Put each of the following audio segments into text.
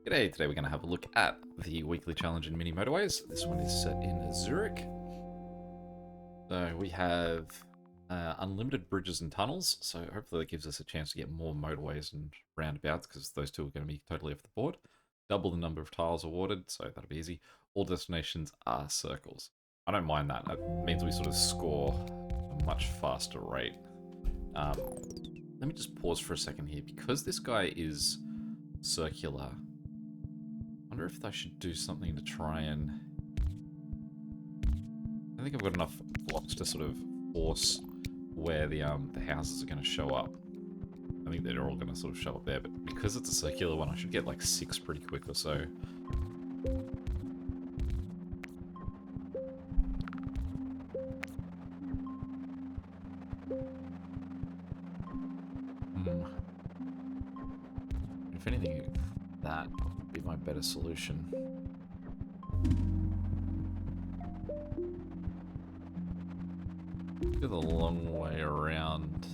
G'day, today we're going to have a look at the weekly challenge in mini motorways. This one is set in Zurich. So we have unlimited bridges and tunnels, so hopefully that gives us a chance to get more motorways and roundabouts, because those two are going to be totally off the board. Double the number of tiles awarded, so that'll be easy. All destinations are circles. I don't mind that. That means we sort of score a much faster rate. Let me just pause for a second here. Because this guy is circular, I wonder if I should do something to try and... I think I've got enough blocks to sort of force where the houses are going to show up. I think they're all going to sort of show up there, but because it's a circular one, I should get like 6 pretty quick or so. If anything, that would be my better solution. Go the long way around.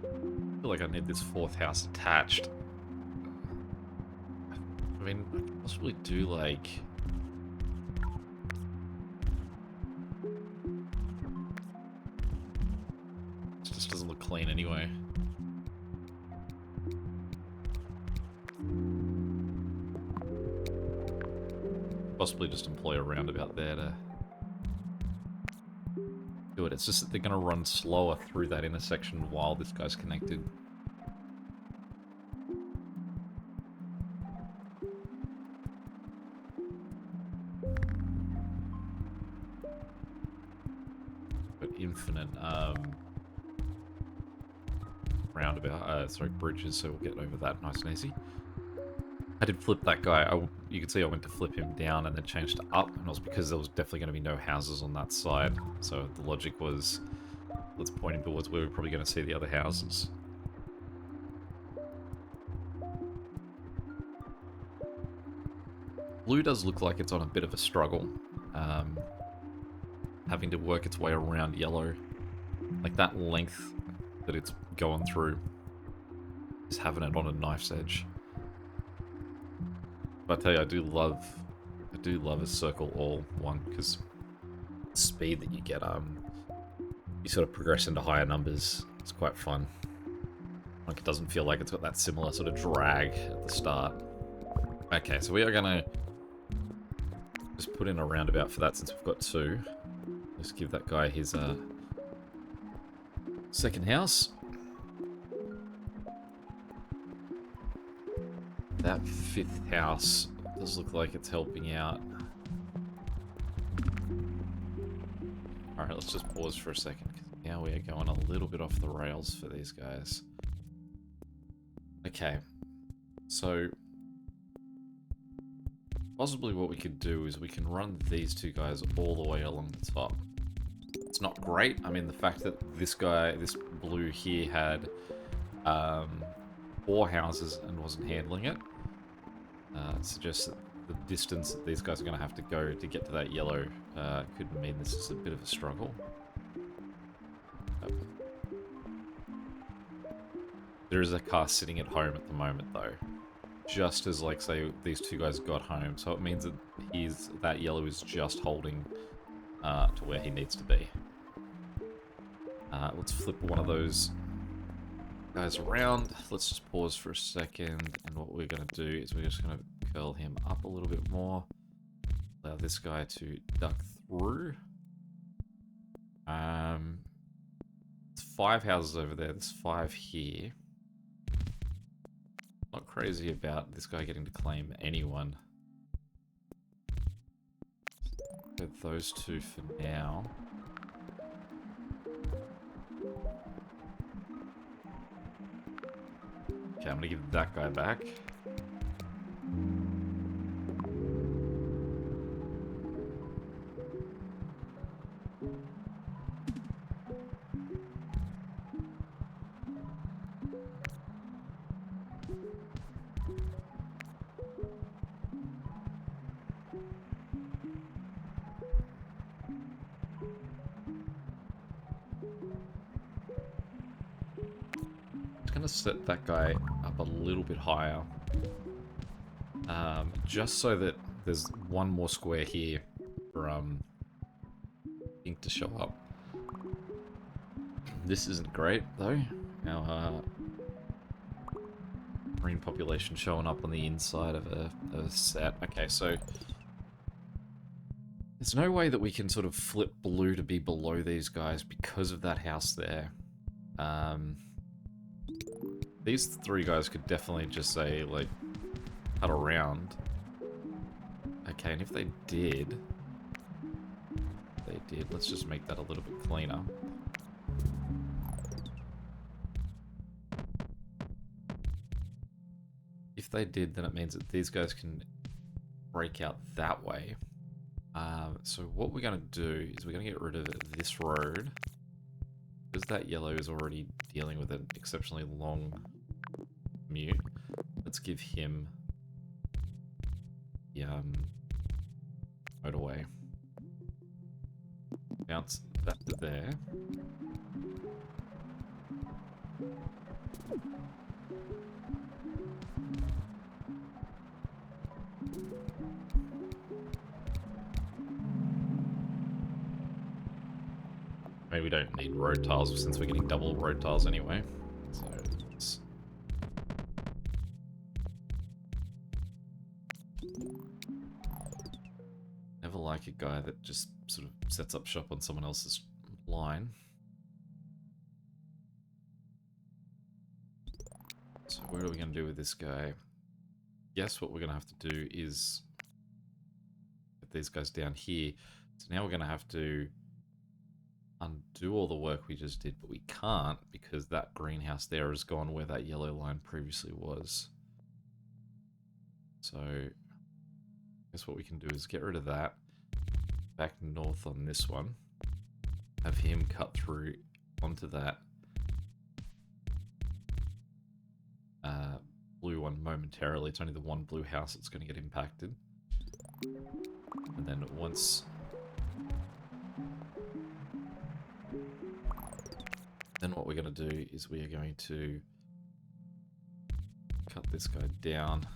I feel like I need this 4th house attached. I mean, I could possibly do like... This just doesn't look clean anyway. Possibly just employ a roundabout there to do it. It's just that they're going to run slower through that intersection while this guy's connected. But infinite bridges, so we'll get over that nice and easy. I did flip that guy. You can see I went to flip him down and then changed to up, and it was because there was definitely going to be no houses on that side. So the logic was, let's point him towards where we're probably going to see the other houses. Blue does look like it's on a bit of a struggle, having to work its way around yellow. Like that length that it's going through is having it on a knife's edge. But I tell you, I do love a circle all one, because the speed that you get, you sort of progress into higher numbers. It's quite fun. Like, it doesn't feel like it's got that similar sort of drag at the start. Okay, so we are gonna just put in a roundabout for that since we've got 2. Let's give that guy his second house. That 5th house does look like it's helping out. Alright, let's just pause for a second, because now we are going a little bit off the rails for these guys. Okay, so possibly what we could do is we can run these 2 guys all the way along the top. It's not great. I mean, the fact that this guy, this blue here, had 4 houses and wasn't handling it suggests that the distance that these guys are going to have to go to get to that yellow could mean this is a bit of a struggle. There is a car sitting at home at the moment, though. Just as, like, say, these 2 guys got home. So it means that that yellow is just holding to where he needs to be. Let's flip one of those guys around. Let's just pause for a second, and what we're going to do is we're just going to curl him up a little bit more. Allow this guy to duck through. It's 5 houses over there. There's 5 here. Not crazy about this guy getting to claim anyone. With those 2 for now. Okay, I'm gonna give that guy back. to set that guy up a little bit higher. Just so that there's one more square here for ink to show up. This isn't great, though. Our green population showing up on the inside of a set. Okay, so there's no way that we can sort of flip blue to be below these guys because of that house there. These three guys could definitely just say, like, cut around. Okay, and if they did, let's just make that a little bit cleaner. If they did, then it means that these guys can break out that way. So what we're going to do is we're going to get rid of this road, because that yellow is already dealing with an exceptionally long commute. Let's give him the motorway. Bounce that to there. Maybe we don't need road tiles since we're getting double road tiles anyway. So let's... Never like a guy that just sort of sets up shop on someone else's line. So what are we going to do with this guy? Yes, what we're going to have to do is put these guys down here. So now we're going to have to undo all the work we just did, but we can't because that greenhouse there has gone where that yellow line previously was. So I guess what we can do is get rid of that, back north on this one, have him cut through onto that blue one momentarily. It's only the one blue house that's going to get impacted. And then once... Then what we're going to do is we are going to cut this guy down.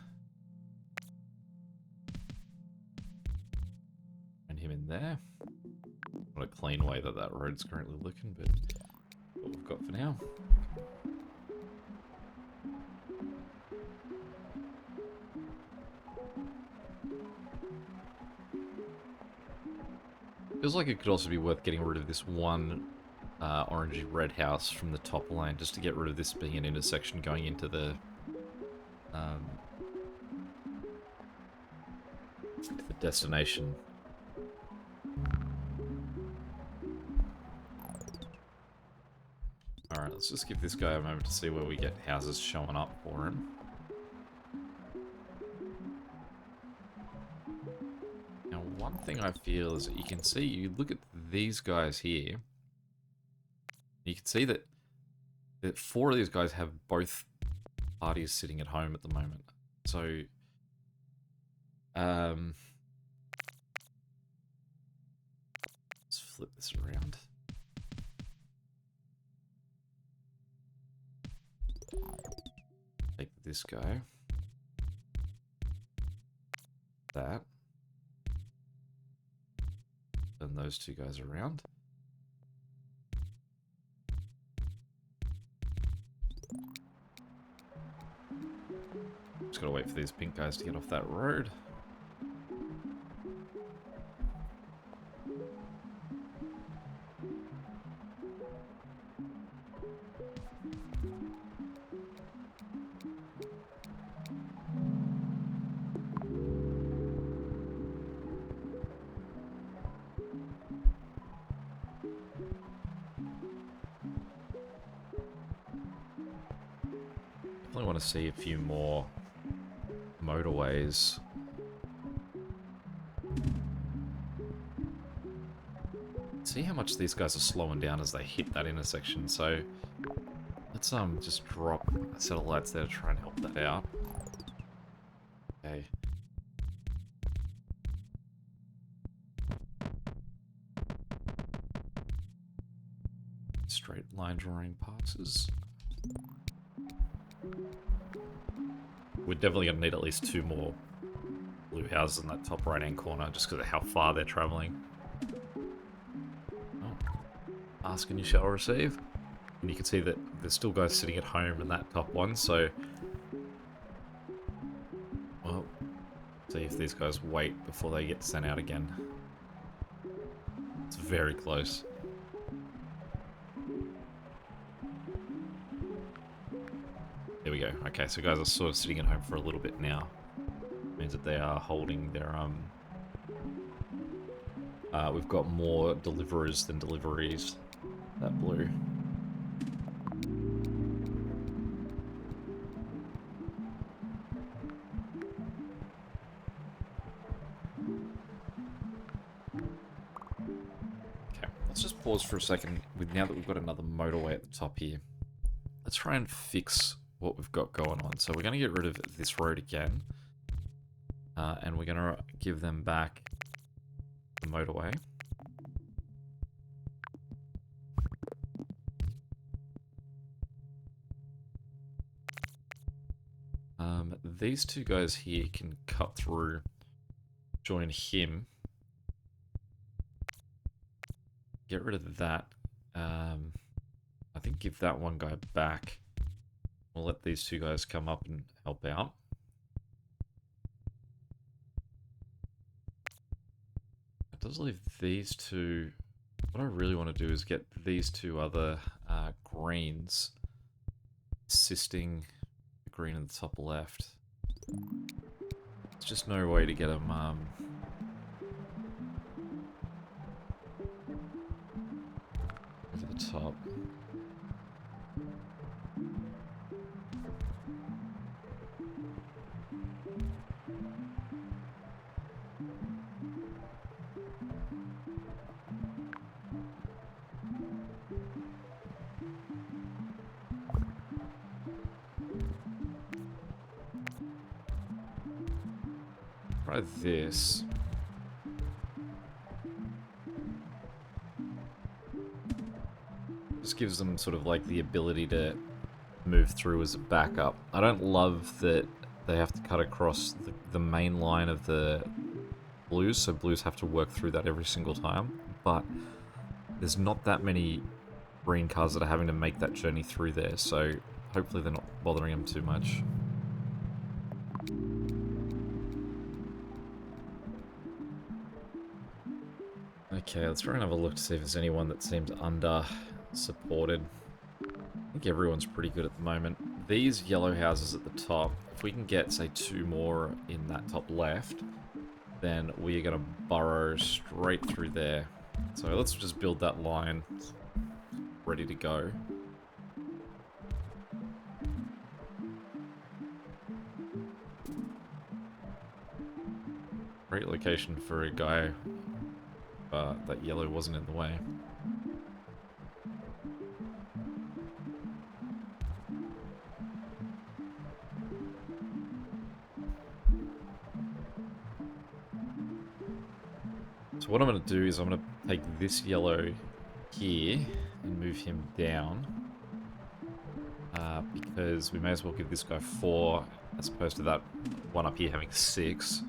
And him in there. Not a clean way that that road's currently looking, but what we've got for now. Feels like it could also be worth getting rid of this one orangey red house from the top lane, just to get rid of this being an intersection going into the destination. Alright, let's just give this guy a moment to see where we get houses showing up for him. Now, one thing I feel is that you can see, you look at these guys here, you can see that four of these guys have both parties sitting at home at the moment. So, let's flip this around. Take this guy. That. Turn those two guys around. Just gotta wait for these pink guys to get off that road. Definitely want to see a few more motorways. See how much these guys are slowing down as they hit that intersection. So let's just drop a set of lights there to try and help that out. Okay. Straight line drawing passes. We're definitely going to need at least 2 more blue houses in that top right-hand corner, just because of how far they're traveling. Oh. Ask and you shall receive. And you can see that there's still guys sitting at home in that top one, so... Well, see if these guys wait before they get sent out again. It's very close. There we go. Okay, so guys are sort of sitting at home for a little bit now. Means that they are holding their, we've got more deliverers than deliveries. That blue. Let's just pause for a second. Now that we've got another motorway at the top here, let's try and fix what we've got going on. So we're going to get rid of this road again, and we're going to give them back the motorway. These 2 guys here can cut through, join him. Get rid of that. I think give that one guy back. We'll let these 2 guys come up and help out. It does leave these 2. What I really want to do is get these 2 other greens assisting the green in the top left. There's just no way to get them over the top. Try this. Just gives them sort of like the ability to move through as a backup. I don't love that they have to cut across the main line of the blues, so blues have to work through that every single time, but there's not that many green cars that are having to make that journey through there, so hopefully they're not bothering them too much. Okay, let's try and have a look to see if there's anyone that seems under-supported. I think everyone's pretty good at the moment. These yellow houses at the top, if we can get, say, 2 more in that top left, then we are going to burrow straight through there. So let's just build that line ready to go. Great location for a guy. That yellow wasn't in the way. So what I'm going to do is I'm going to take this yellow here and move him down. Because we may as well give this guy 4 as opposed to that one up here having 6.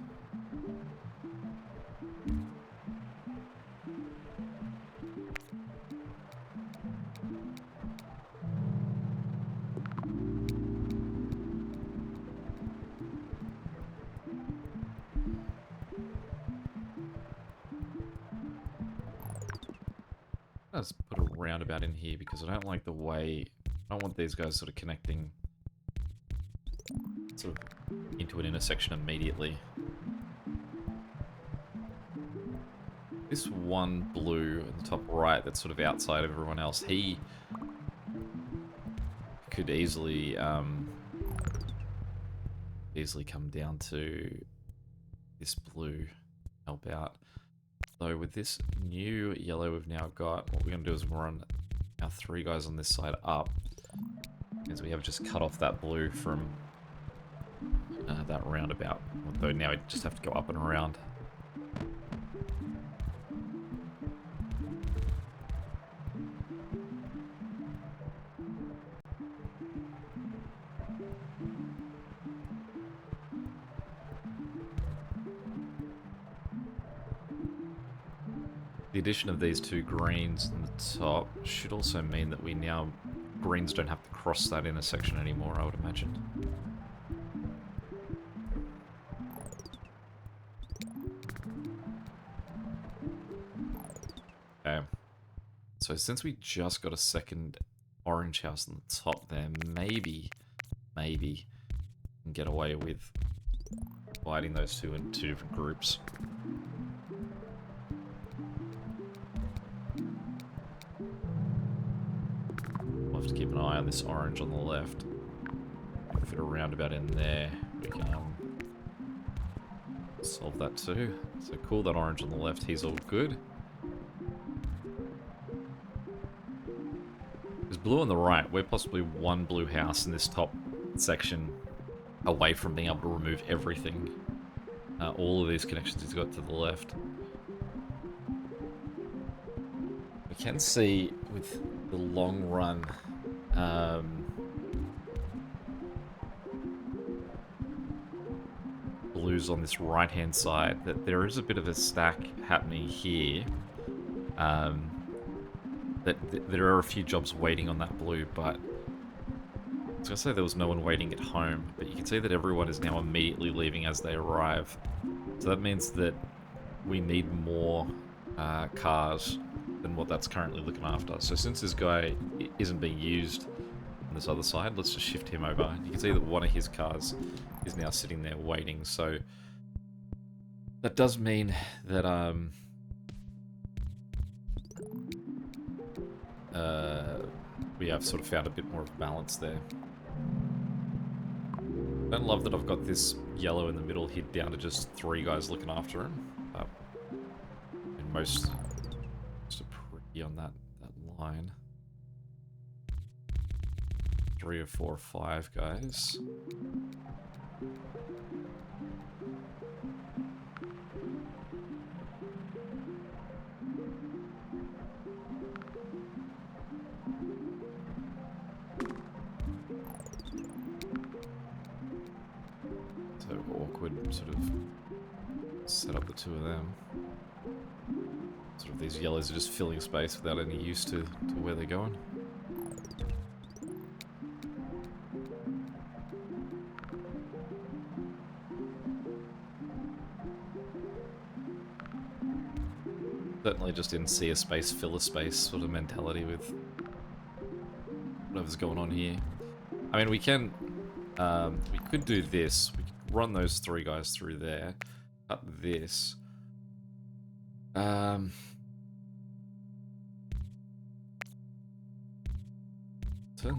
Let's put a roundabout in here because I don't like the way... I don't want these guys sort of connecting sort of into an intersection immediately. This one blue in the top right that's sort of outside of everyone else, he could easily come down to this blue, help out. So with this new yellow we've now got, what we're going to do is run our 3 guys on this side up, because we have just cut off that blue from that roundabout. Although now we just have to go up and around. The addition of these two greens on the top should also mean that we now... Greens don't have to cross that intersection anymore, I would imagine. Okay. So since we just got a second orange house on the top there, maybe we can get away with dividing those two into two different groups. We'll have to keep an eye on this orange on the left. Fit a roundabout in there, we can solve that too. So cool, that orange on the left, he's all good. There's blue on the right. We're possibly one blue house in this top section away from being able to remove everything. All of these connections he's got to the left. We can see with the long run blues on this right hand side that there is a bit of a stack happening here. That there are a few jobs waiting on that blue, but I was going to say there was no one waiting at home, but you can see that everyone is now immediately leaving as they arrive. So that means that we need more cars than what that's currently looking after. So since this guy isn't being used on this other side, let's just shift him over. You can see that one of his cars is now sitting there waiting. So that does mean that we have sort of found a bit more of balance there. I don't love that I've got this yellow in the middle hid down to just 3 guys looking after him. And most are pretty on that line. 3 or 4 or 5 guys. Sort of set up the two of them. Sort of these yellows are just filling space without any use to where they're going. Certainly just didn't see a space, fill a space sort of mentality with whatever's going on here. I mean, we can, we could do this. We could run those 3 guys through there. Cut this. Turn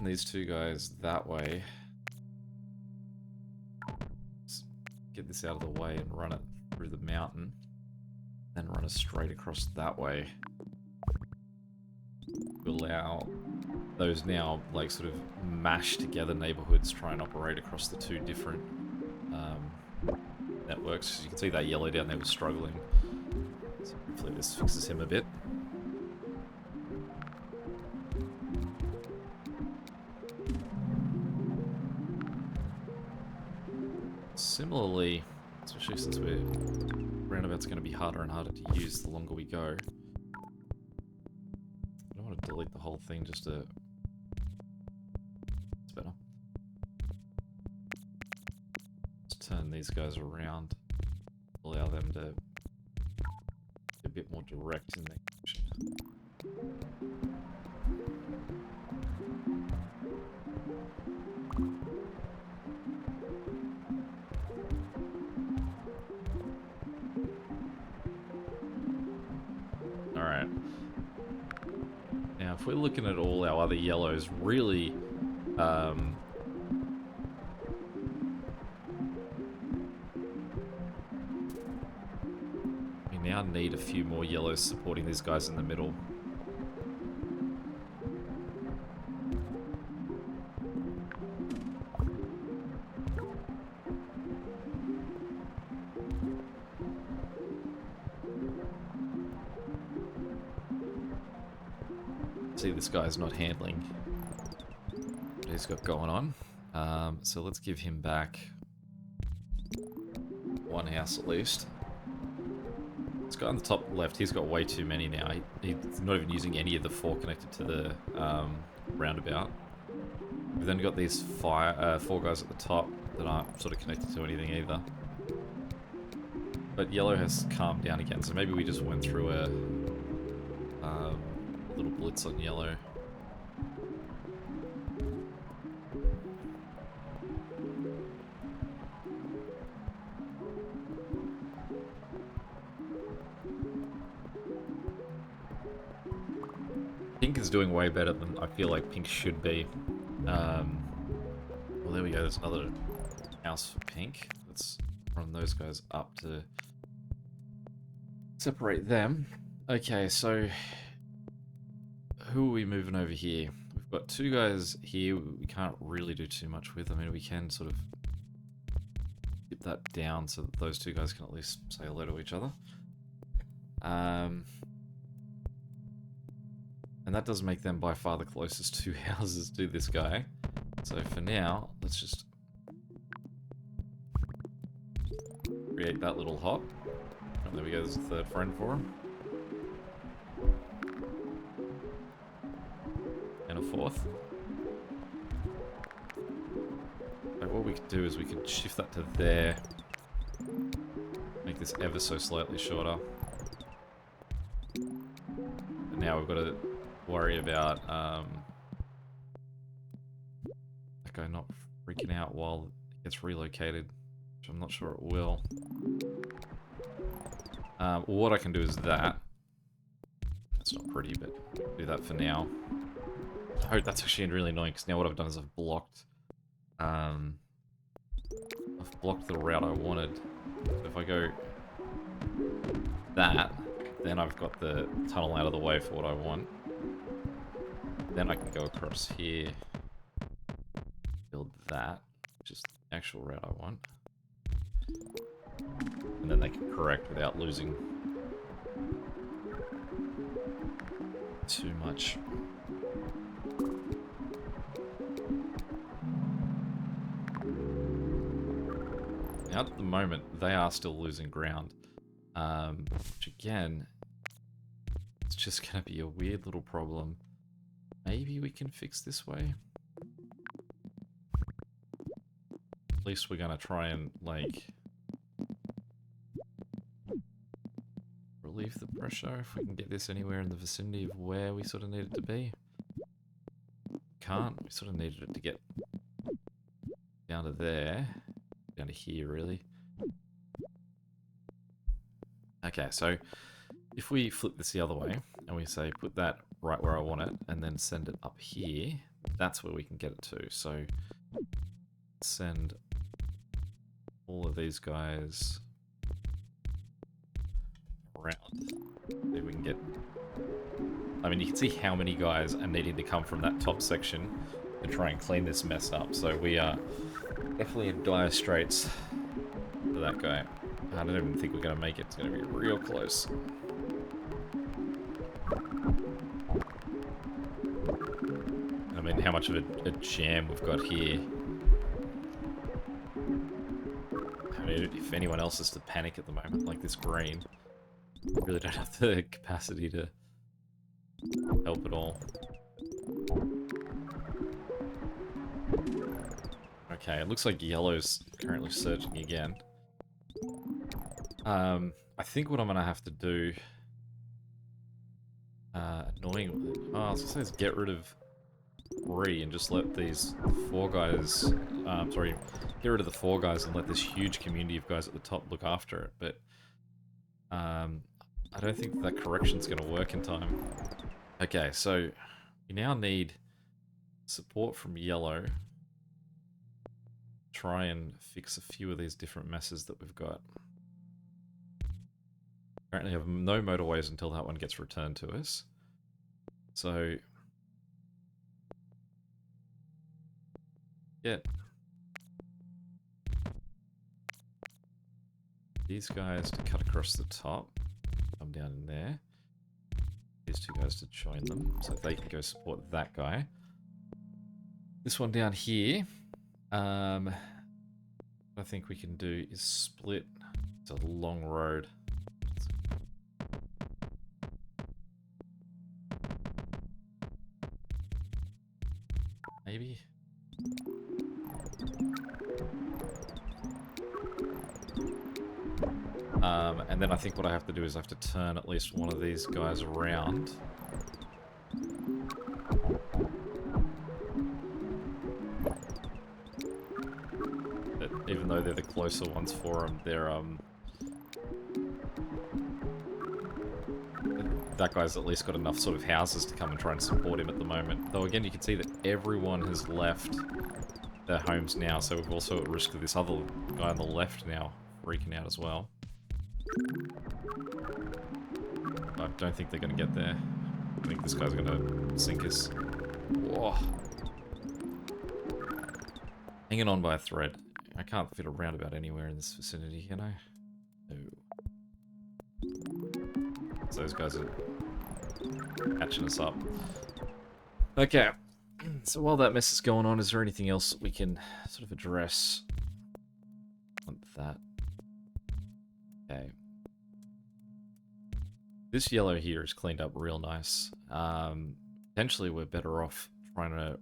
these 2 guys that way. Let's get this out of the way and run it through the mountain. Then run it straight across that way. Allow those now, like, sort of mashed together neighborhoods try and operate across the 2 different networks. You can see that yellow down there was struggling. So hopefully this fixes him a bit. Similarly, especially since roundabout's going to be harder and harder to use the longer we go. I don't want to delete the whole thing just to... It's better. Let's turn these guys around. Allow them to be a bit more direct in their action. Alright. Now, if we're looking at all our other yellows, really, we now need a few more yellows supporting these guys in the middle. See, this guy's not handling what he's got going on. So let's give him back 1 house at least. This guy on the top left, he's got way too many now. He's not even using any of the 4 connected to the roundabout. We've then got these 4 guys at the top that aren't sort of connected to anything either. But yellow has calmed down again, so maybe we just went through a little blitz on yellow. Pink is doing way better than I feel like pink should be. Well, there we go. There's another house for pink. Let's run those guys up to separate them. Okay, so who are we moving over here? We've got 2 guys here we can't really do too much with. I mean, we can sort of dip that down so that those 2 guys can at least say hello to each other. And that does make them by far the closest 2 houses to this guy. So for now, let's just create that little hop. And there we go, there's a 3rd friend for him. And a 4th. So what we could do is we could shift that to there. Make this ever so slightly shorter. And now we've got to worry about that guy not freaking out while it gets relocated, which I'm not sure it will. What I can do is that. That's not pretty, but do that for now. Oh, that's actually really annoying because now what I've done is I've blocked the route I wanted. If I go that, then I've got the tunnel out of the way for what I want. Then I can go across here, build that, which is the actual route I want. And then they can correct without losing too much. Now at the moment, they are still losing ground. Which again, it's just going to be a weird little problem. Maybe we can fix this way. At least we're going to try and, like, relieve the pressure if we can get this anywhere in the vicinity of where we sort of need it to be. Can't. We sort of needed it to get down to there. Down to here, really. Okay, so if we flip this the other way and we say put that right where I want it and then send it up here, that's where we can get it to. So send all of these guys around. See if we can get... I mean, you can see how many guys are needing to come from that top section to try and clean this mess up. So we are definitely in dire straits for that guy. I don't even think we're going to make it. It's going to be real close. I mean, how much of a jam we've got here. I mean, if anyone else is to panic at the moment, like this green, we really don't have the capacity to help at all. Okay, it looks like yellow's currently surging again. I think what I'm going to have to do, annoyingly, I was going to say is get rid of 3 and just let these 4 guys, sorry, get rid of the 4 guys and let this huge community of guys at the top look after it, but I don't think that correction's going to work in time. Okay, so we now need support from yellow. Try and fix a few of these different messes that we've got. Currently have no motorways until that one gets returned to us. So get these guys to cut across the top, come down in there. These 2 guys to join them so they can go support that guy. This one down here, what I think we can do is split. It's a long road. maybe? And then I think what I have to do is I have to turn at least one of these guys around. But even though they're the closer ones for him, they're, that guy's at least got enough sort of houses to come and try and support him at the moment. Though again, you can see that everyone has left their homes now, so we're also at risk of this other guy on the left now freaking out as well. I don't think they're going to get there. I think this guy's going to sink us. Whoa. Hanging on by a thread. I can't fit a roundabout anywhere in this vicinity, can I? No. So those guys are catching us up. Okay. So while that mess is going on, is there anything else we can sort of address on that? Okay. This yellow here is cleaned up real nice. Potentially we're better off trying to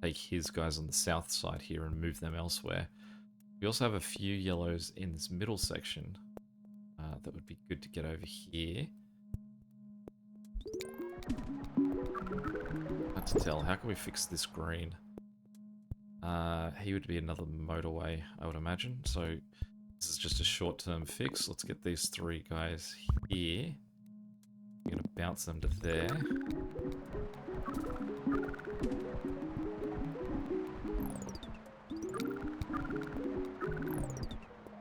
take his guys on the south side here and move them elsewhere. We also have a few yellows in this middle section. That would be good to get over here. Hard to tell. How can we fix this green? He would be another motorway, I would imagine. So this is just a short-term fix. Let's get these three guys here. I'm going to bounce them to there.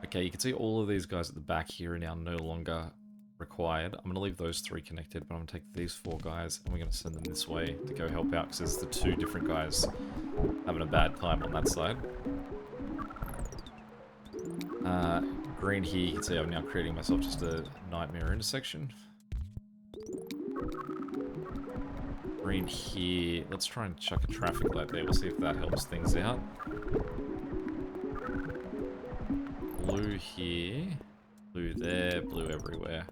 Okay, you can see all of these guys at the back here are now no longer required. I'm going to leave those three connected, but I'm going to take these four guys and we're going to send them this way to go help out because there's the two different guys having a bad time on that side. Green here, you can see I'm now creating myself just a nightmare intersection. Green here, let's try and chuck a traffic light there, we'll see if that helps things out. Blue here, blue there, blue everywhere.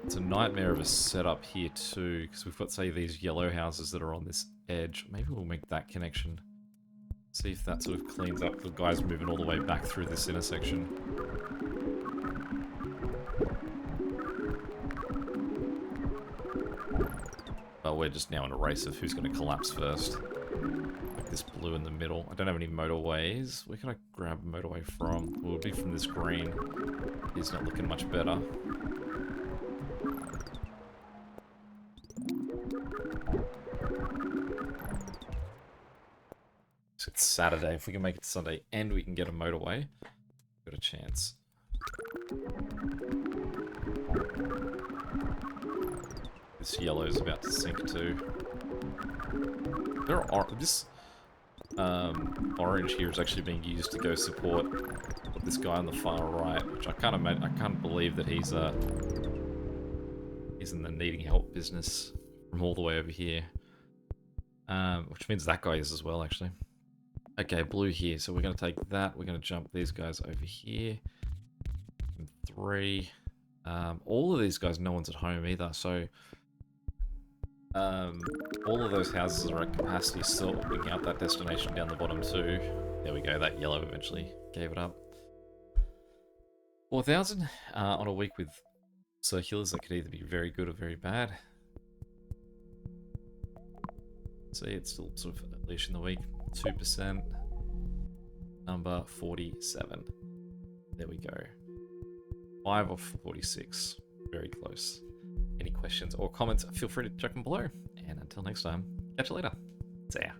It's a nightmare of a setup here too, because we've got, say, these yellow houses that are on this edge. Maybe we'll make that connection. See if that sort of cleans up the guys moving all the way back through this intersection. But we're just now in a race of who's going to collapse first. Like this blue in the middle. I don't have any motorways. Where can I grab a motorway from? Well, it would be from this green. He's not looking much better. It's Saturday. If we can make it Sunday and we can get a motorway, we've got a chance. This yellow is about to sink too. This orange here is actually being used to go support this guy on the far right, which I can't believe that he's in the needing help business from all the way over here. Which means that guy is as well, actually. Okay, blue here. So we're going to take that. We're going to jump these guys over here. And 3. All of these guys, no one's at home either. So all of those houses are at capacity, sorting out that destination down the bottom too. There we go. That yellow eventually gave it up. 4,000 on a week with circulars that could either be very good or very bad. See, it's still sort of a leash in the week. 2%. Number 47. There we go. 5 of 46. Very close. Any questions or comments, feel free to chuck them below. And until next time, catch you later. See ya.